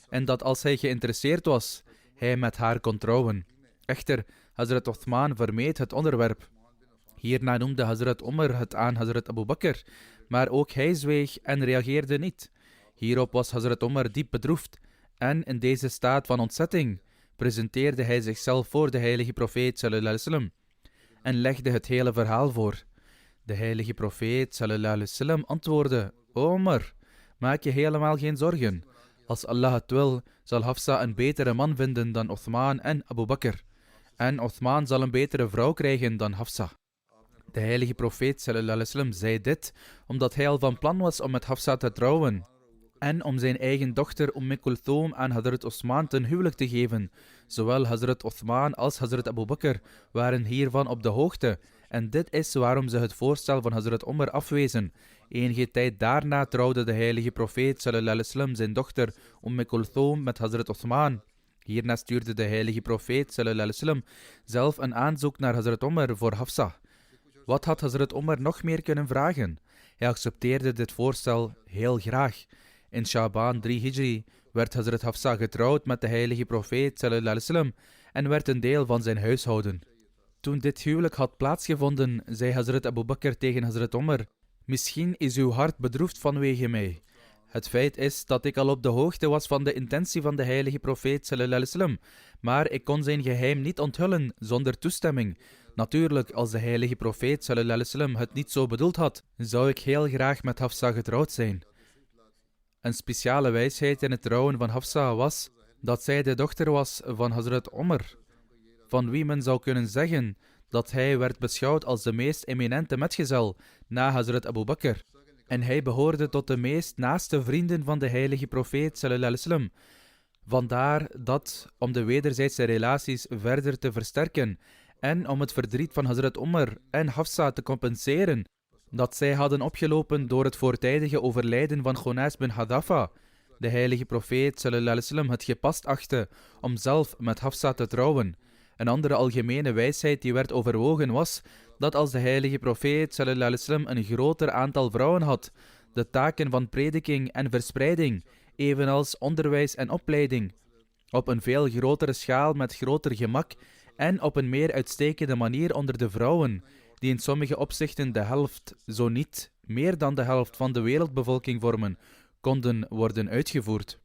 en dat als hij geïnteresseerd was, hij met haar kon trouwen. Echter, Hazrat Osman vermeed het onderwerp. Hierna noemde Hazrat Omar het aan Hazrat Abu Bakr, maar ook hij zweeg en reageerde niet. Hierop was Hazrat Omar diep bedroefd en in deze staat van ontzetting presenteerde hij zichzelf voor de heilige profeet sallallahu alaihi wasallam en legde het hele verhaal voor. De heilige profeet sallallahu alaihi wasallam antwoordde: Omar, maak je helemaal geen zorgen. Als Allah het wil, zal Hafsa een betere man vinden dan Othman en Abu Bakr. En Othman zal een betere vrouw krijgen dan Hafsa. De heilige profeet sallallahu alaihi wasallam zei dit omdat hij al van plan was om met Hafsa te trouwen en om zijn eigen dochter Kulthum aan Hazrat Osman ten huwelijk te geven. Zowel Hazrat Othman als Hazrat Abu Bakr waren hiervan op de hoogte en dit is waarom ze het voorstel van Hazrat Omar afwezen. Enige tijd daarna trouwde de heilige profeet sallallahu alaihi wasallam zijn dochter Kulthum met Hazrat Othman. Hierna stuurde de heilige profeet sallallahu alaihi wasallam zelf een aanzoek naar Hazrat Omar voor Hafsa. Wat had Hazrat Omar nog meer kunnen vragen? Hij accepteerde dit voorstel heel graag. In Shaban 3 Hijri werd Hazrat Hafsa getrouwd met de heilige profeet sallallahu alaihi wasallam en werd een deel van zijn huishouden. Toen dit huwelijk had plaatsgevonden, zei Hazrat Abu Bakr tegen Hazrat Omar: misschien is uw hart bedroefd vanwege mij. Het feit is dat ik al op de hoogte was van de intentie van de heilige profeet sallallahu alaihi wasallam, maar ik kon zijn geheim niet onthullen zonder toestemming. Natuurlijk, als de heilige profeet sallallahu alaihi wasallam het niet zo bedoeld had, zou ik heel graag met Hafsa getrouwd zijn. Een speciale wijsheid in het trouwen van Hafsa was dat zij de dochter was van Hazrat Omar, van wie men zou kunnen zeggen dat hij werd beschouwd als de meest eminente metgezel na Hazrat Abu Bakr. En hij behoorde tot de meest naaste vrienden van de heilige profeet sallallahu alaihi wasallam. Vandaar dat, om de wederzijdse relaties verder te versterken en om het verdriet van Hazrat Omar en Hafsa te compenseren, dat zij hadden opgelopen door het voortijdige overlijden van Ghonais bin Hadafa, de heilige profeet sallallahu alaihi wasallam het gepast achtte om zelf met Hafsa te trouwen. Een andere algemene wijsheid die werd overwogen was dat als de heilige profeet sallallahu alaihi wasallam een groter aantal vrouwen had, de taken van prediking en verspreiding, evenals onderwijs en opleiding, op een veel grotere schaal met groter gemak en op een meer uitstekende manier onder de vrouwen, die in sommige opzichten de helft, zo niet meer dan de helft van de wereldbevolking vormen, konden worden uitgevoerd.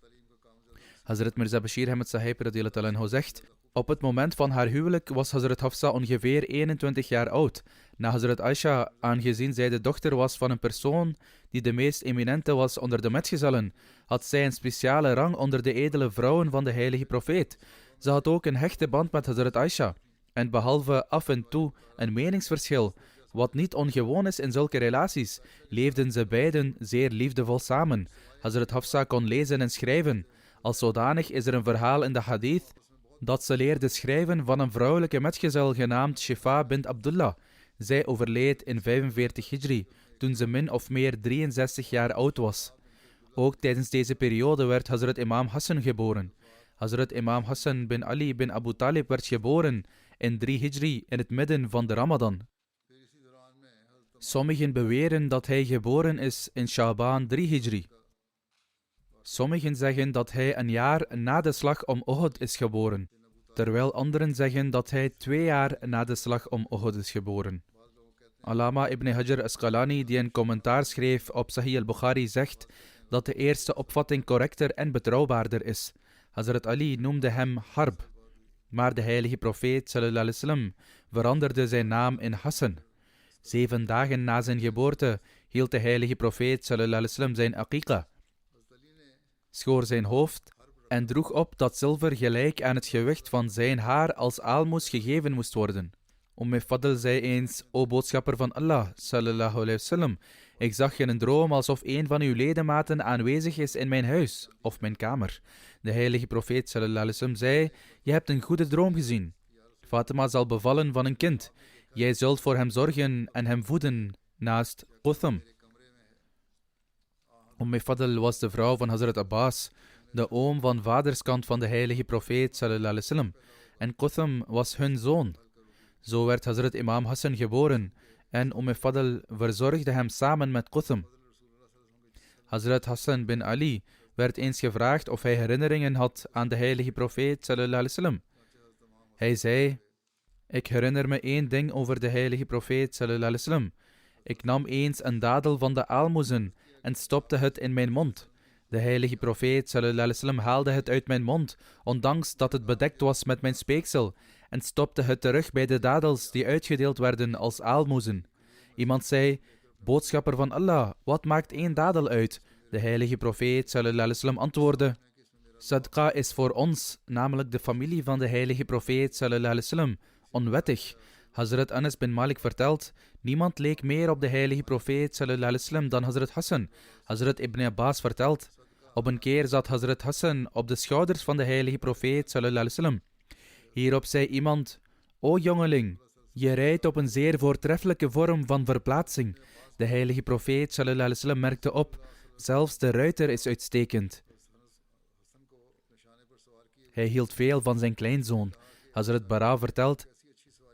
Hazrat Mirza Bashir Ahmed Sahib radiyallahu anhu zegt: op het moment van haar huwelijk was Hazrat Hafsa ongeveer 21 jaar oud. Na Hazrat Aisha, aangezien zij de dochter was van een persoon die de meest eminente was onder de metgezellen, had zij een speciale rang onder de edele vrouwen van de heilige profeet. Ze had ook een hechte band met Hazrat Aisha. En behalve af en toe een meningsverschil, wat niet ongewoon is in zulke relaties, leefden ze beiden zeer liefdevol samen. Hazrat Hafsa kon lezen en schrijven. Als zodanig is er een verhaal in de hadith dat ze leerde schrijven van een vrouwelijke metgezel genaamd Shifa bint Abdullah. Zij overleed in 45 Hijri, toen ze min of meer 63 jaar oud was. Ook tijdens deze periode werd Hazrat Imam Hassan geboren. Hazrat Imam Hassan bin Ali bin Abu Talib werd geboren in 3 Hijri in het midden van de Ramadan. Sommigen beweren dat hij geboren is in Shaban 3 Hijri. Sommigen zeggen dat hij een jaar na de slag om Uhud is geboren, terwijl anderen zeggen dat hij 2 jaar na de slag om Uhud is geboren. Allama ibn Hajar Asqalani, die een commentaar schreef op Sahih al-Bukhari, zegt dat de eerste opvatting correcter en betrouwbaarder is. Hazrat Ali noemde hem Harb, maar de heilige profeet sallallahu alaihi wasallam veranderde zijn naam in Hassan. 7 dagen na zijn geboorte hield de heilige profeet sallallahu alaihi wasallam zijn aqiqa, schoor zijn hoofd en droeg op dat zilver gelijk aan het gewicht van zijn haar als aalmoes gegeven moest worden. Fadl zei eens: O boodschapper van Allah sallallahu alaihi wasallam, ik zag in een droom alsof een van uw ledematen aanwezig is in mijn huis of mijn kamer. De heilige profeet sallallahu alaihi wasallam zei: je hebt een goede droom gezien. Fatima zal bevallen van een kind. Jij zult voor hem zorgen en hem voeden naast Qutham. Fadl was de vrouw van Hazrat Abbas, de oom van vaderskant van de heilige profeet sallallahu alaihi wasallam, en Qutham was hun zoon. Zo werd Hazrat Imam Hassan geboren en Fadl verzorgde hem samen met Qutham. Hazrat Hassan bin Ali werd eens gevraagd of hij herinneringen had aan de heilige profeet sallallahu alaihi wasallam. Hij zei: ik herinner me 1 ding over de heilige profeet sallallahu alaihi wasallam. Ik nam eens een dadel van de aalmoezen en stopte het in mijn mond. De heilige profeet sallallahu alaihi wasallam haalde het uit mijn mond, ondanks dat het bedekt was met mijn speeksel, en stopte het terug bij de dadels die uitgedeeld werden als aalmoezen. Iemand zei: boodschapper van Allah, wat maakt 1 dadel uit? De heilige profeet sallallahu alaihi wasallam antwoordde: Sadqa is voor ons, namelijk de familie van de heilige profeet sallallahu alaihi wasallam, onwettig. Hazrat Anas bin Malik vertelt: niemand leek meer op de heilige profeet sallallahu alaihi wasallam dan Hazrat Hassan. Hazrat Ibn Abbas vertelt: op een keer zat Hazrat Hassan op de schouders van de heilige profeet sallallahu alaihi wasallam. Hierop zei iemand: o jongeling, je rijdt op een zeer voortreffelijke vorm van verplaatsing. De heilige profeet sallallahu alaihi wasallam merkte op: zelfs de ruiter is uitstekend. Hij hield veel van zijn kleinzoon. Hazrat Bara vertelt: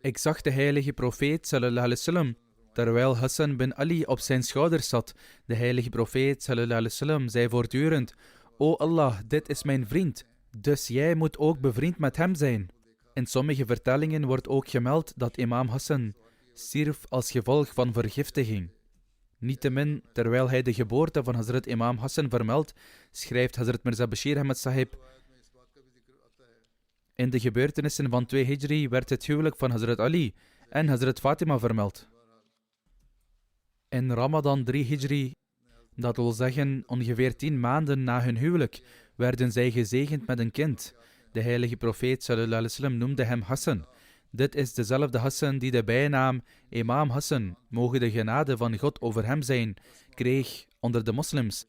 ik zag de heilige profeet sallallahu alaihi wasallam terwijl Hassan bin Ali op zijn schouders zat. De heilige profeet sallallahu alaihi wasallam zei voortdurend: o Allah, dit is mijn vriend, dus jij moet ook bevriend met hem zijn. In sommige vertellingen wordt ook gemeld dat imam Hassan stierf als gevolg van vergiftiging. Niettemin, terwijl hij de geboorte van Hazrat Imam Hassan vermeldt, schrijft Hazrat Mirza Bashir Ahmad Sahib: in de gebeurtenissen van 2 Hijri werd het huwelijk van Hazrat Ali en Hazrat Fatima vermeld. In Ramadan 3 Hijri, dat wil zeggen ongeveer 10 maanden na hun huwelijk, werden zij gezegend met een kind. De heilige profeet sallallahu alaihi wasallam noemde hem Hassan. Dit is dezelfde Hassan die de bijnaam Imam Hassan, mogen de genade van God over hem zijn, kreeg onder de moslims.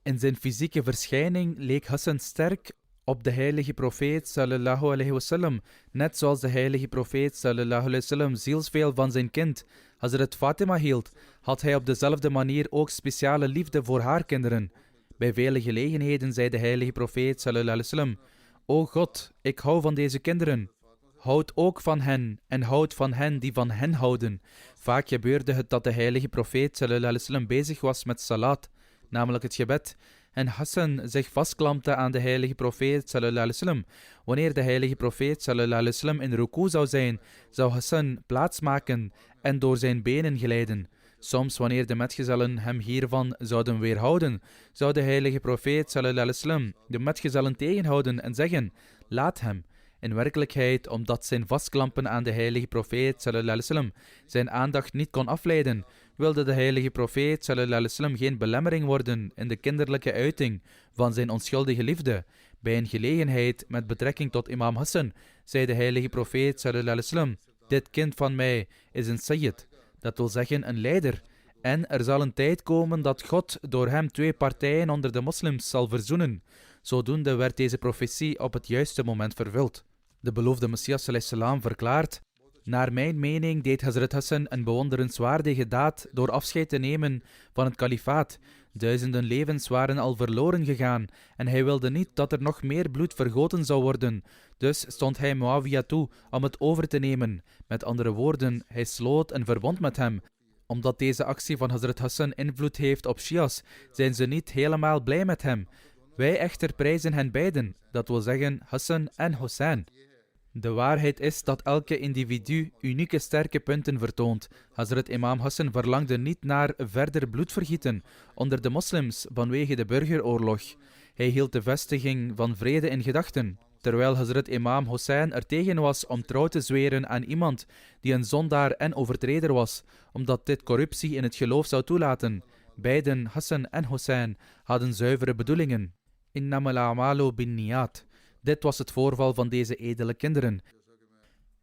In zijn fysieke verschijning leek Hassan sterk op de heilige profeet sallallahu alaihi wasallam, net zoals de heilige profeet sallallahu alaihi wasallam zielsveel van zijn kind Hazrat Fatima hield, had hij op dezelfde manier ook speciale liefde voor haar kinderen. Bij vele gelegenheden zei de heilige profeet sallallahu alaihi wasallam: o God, ik hou van deze kinderen. Houd ook van hen en houd van hen die van hen houden. Vaak gebeurde het dat de heilige profeet sallallahu alaihi wasallam bezig was met salat, namelijk het gebed, en Hassan zich vastklampte aan de heilige profeet sallallahu alaihi wasallam. Wanneer de heilige profeet sallallahu alaihi wasallam in ruku zou zijn, zou Hassan plaatsmaken en door zijn benen glijden. Soms, wanneer de metgezellen hem hiervan zouden weerhouden, zou de heilige profeet sallallahu alaihi wasallam de metgezellen tegenhouden en zeggen: laat hem. In werkelijkheid, omdat zijn vastklampen aan de heilige profeet sallallahu alaihi wasallam zijn aandacht niet kon afleiden, wilde de heilige profeet sallallahu alaihi wasallam geen belemmering worden in de kinderlijke uiting van zijn onschuldige liefde. Bij een gelegenheid met betrekking tot imam Hassan zei de heilige profeet sallallahu alaihi wasallam: dit kind van mij is een sayyid, dat wil zeggen een leider, en er zal een tijd komen dat God door hem 2 partijen onder de moslims zal verzoenen. Zodoende werd deze profetie op het juiste moment vervuld. De beloofde Messias salam verklaart: naar mijn mening deed Hazrat Hassan een bewonderenswaardige daad door afscheid te nemen van het kalifaat. Duizenden levens waren al verloren gegaan en hij wilde niet dat er nog meer bloed vergoten zou worden. Dus stond hij Muawiyah toe om het over te nemen. Met andere woorden, hij sloot een verbond met hem. Omdat deze actie van Hazrat Hassan invloed heeft op Shia's, zijn ze niet helemaal blij met hem. Wij echter prijzen hen beiden, dat wil zeggen Hassan en Hussein. De waarheid is dat elke individu unieke sterke punten vertoont. Hazrat Imam Hassan verlangde niet naar verder bloedvergieten onder de moslims vanwege de burgeroorlog. Hij hield de vestiging van vrede in gedachten, terwijl Hazrat Imam Hussein er tegen was om trouw te zweren aan iemand die een zondaar en overtreder was, omdat dit corruptie in het geloof zou toelaten. Beiden, Hassan en Hussein, hadden zuivere bedoelingen. Innamal a'malu binniyat. Dit was het voorval van deze edele kinderen.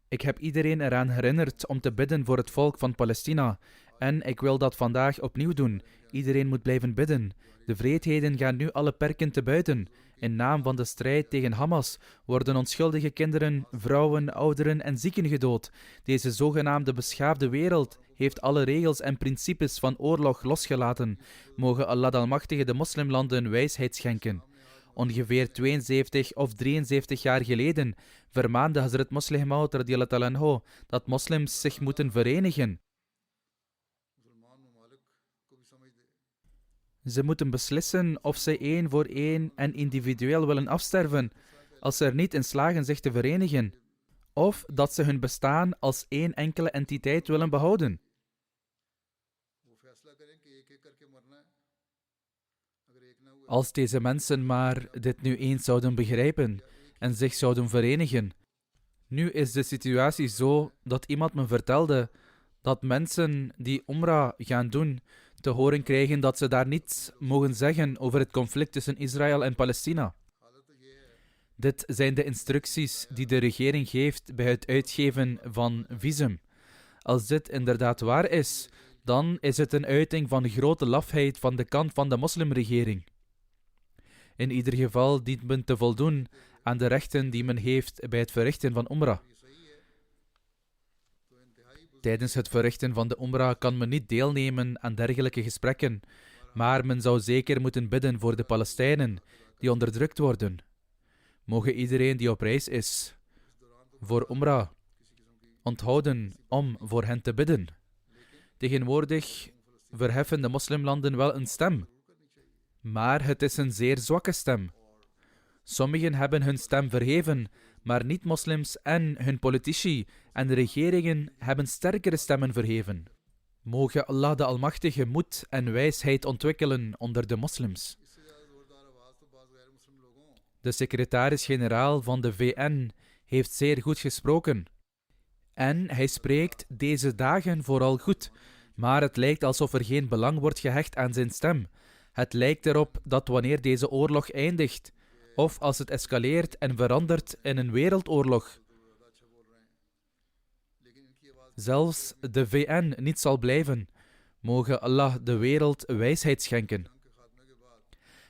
Ik heb iedereen eraan herinnerd om te bidden voor het volk van Palestina. En ik wil dat vandaag opnieuw doen. Iedereen moet blijven bidden. De wreedheden gaan nu alle perken te buiten. In naam van de strijd tegen Hamas worden onschuldige kinderen, vrouwen, ouderen en zieken gedood. Deze zogenaamde beschaafde wereld heeft alle regels en principes van oorlog losgelaten. Mogen Allah de Almachtige de moslimlanden wijsheid schenken. Ongeveer 72 of 73 jaar geleden vermaande Hazrat Muslih Maud radiyallahu ta'ala anhu dat moslims zich moeten verenigen. Ze moeten beslissen of zij één voor één en individueel willen afsterven, als ze er niet in slagen zich te verenigen, of dat ze hun bestaan als één enkele entiteit willen behouden. Als deze mensen maar dit nu eens zouden begrijpen en zich zouden verenigen. Nu is de situatie zo dat iemand me vertelde dat mensen die Umrah gaan doen, te horen krijgen dat ze daar niets mogen zeggen over het conflict tussen Israël en Palestina. Dit zijn de instructies die de regering geeft bij het uitgeven van visum. Als dit inderdaad waar is, dan is het een uiting van grote lafheid van de kant van de moslimregering. In ieder geval dient men te voldoen aan de rechten die men heeft bij het verrichten van Umrah. Tijdens het verrichten van de Umrah kan men niet deelnemen aan dergelijke gesprekken, maar men zou zeker moeten bidden voor de Palestijnen die onderdrukt worden. Mogen iedereen die op reis is voor Umrah onthouden om voor hen te bidden. Tegenwoordig verheffen de moslimlanden wel een stem, maar het is een zeer zwakke stem. Sommigen hebben hun stem verheven, maar niet-moslims en hun politici en de regeringen hebben sterkere stemmen verheven. Mogen Allah de Almachtige moed en wijsheid ontwikkelen onder de moslims. De secretaris-generaal van de VN heeft zeer goed gesproken. En hij spreekt deze dagen vooral goed, maar het lijkt alsof er geen belang wordt gehecht aan zijn stem. Het lijkt erop dat wanneer deze oorlog eindigt, of als het escaleert en verandert in een wereldoorlog, zelfs de VN niet zal blijven. Mogen Allah de wereld wijsheid schenken.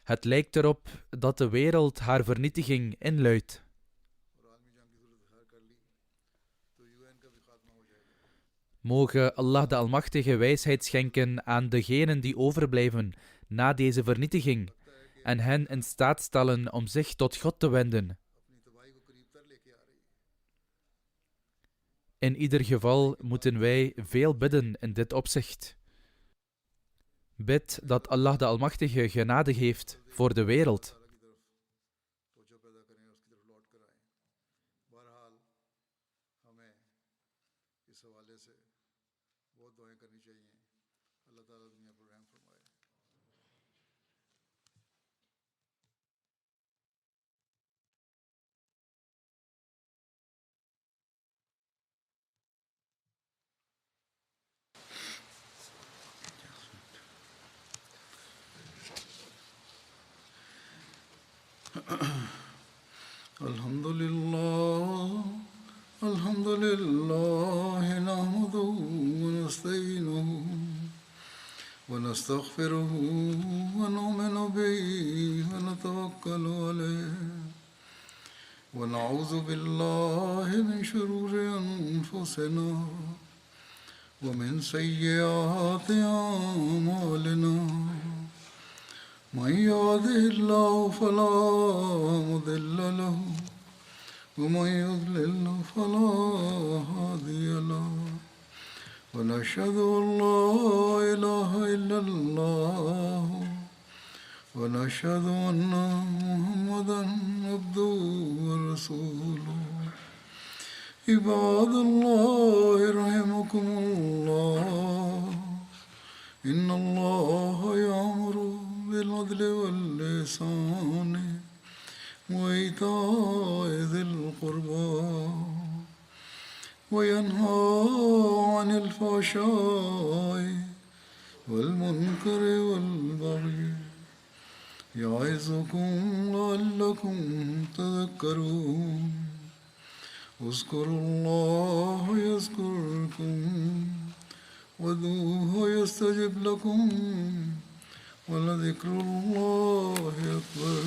Het lijkt erop dat de wereld haar vernietiging inluidt. Mogen Allah de Almachtige wijsheid schenken aan degenen die overblijven na deze vernietiging en hen in staat stellen om zich tot God te wenden. In ieder geval moeten wij veel bidden in dit opzicht. Bid dat Allah de Almachtige genade geeft voor de wereld. Alhamdulillah, nahmaduhu wa nasta'inuhu wa nastaghfiruhu wa nu'minu bihi wa natawakkalu alayhi wa na'udhu billahi min shururi anfusina wa min sayyiati a'malina. من يهده الله فلا مضل له ومن يضلل فلا هادي له ونشهد أن لا إله إلا الله ونشهد أن محمدا عبده ورسوله عباد الله رحمكم الله إن الله يأمر بالعدل والإحسان وإيتاء ذي القربى وينهى عن الفحشاء والمنكر والبغي يعظكم لعلكم تذكرون اذكروا الله يذكركم وادعوه يستجب لكم ولذكر الله أكبر.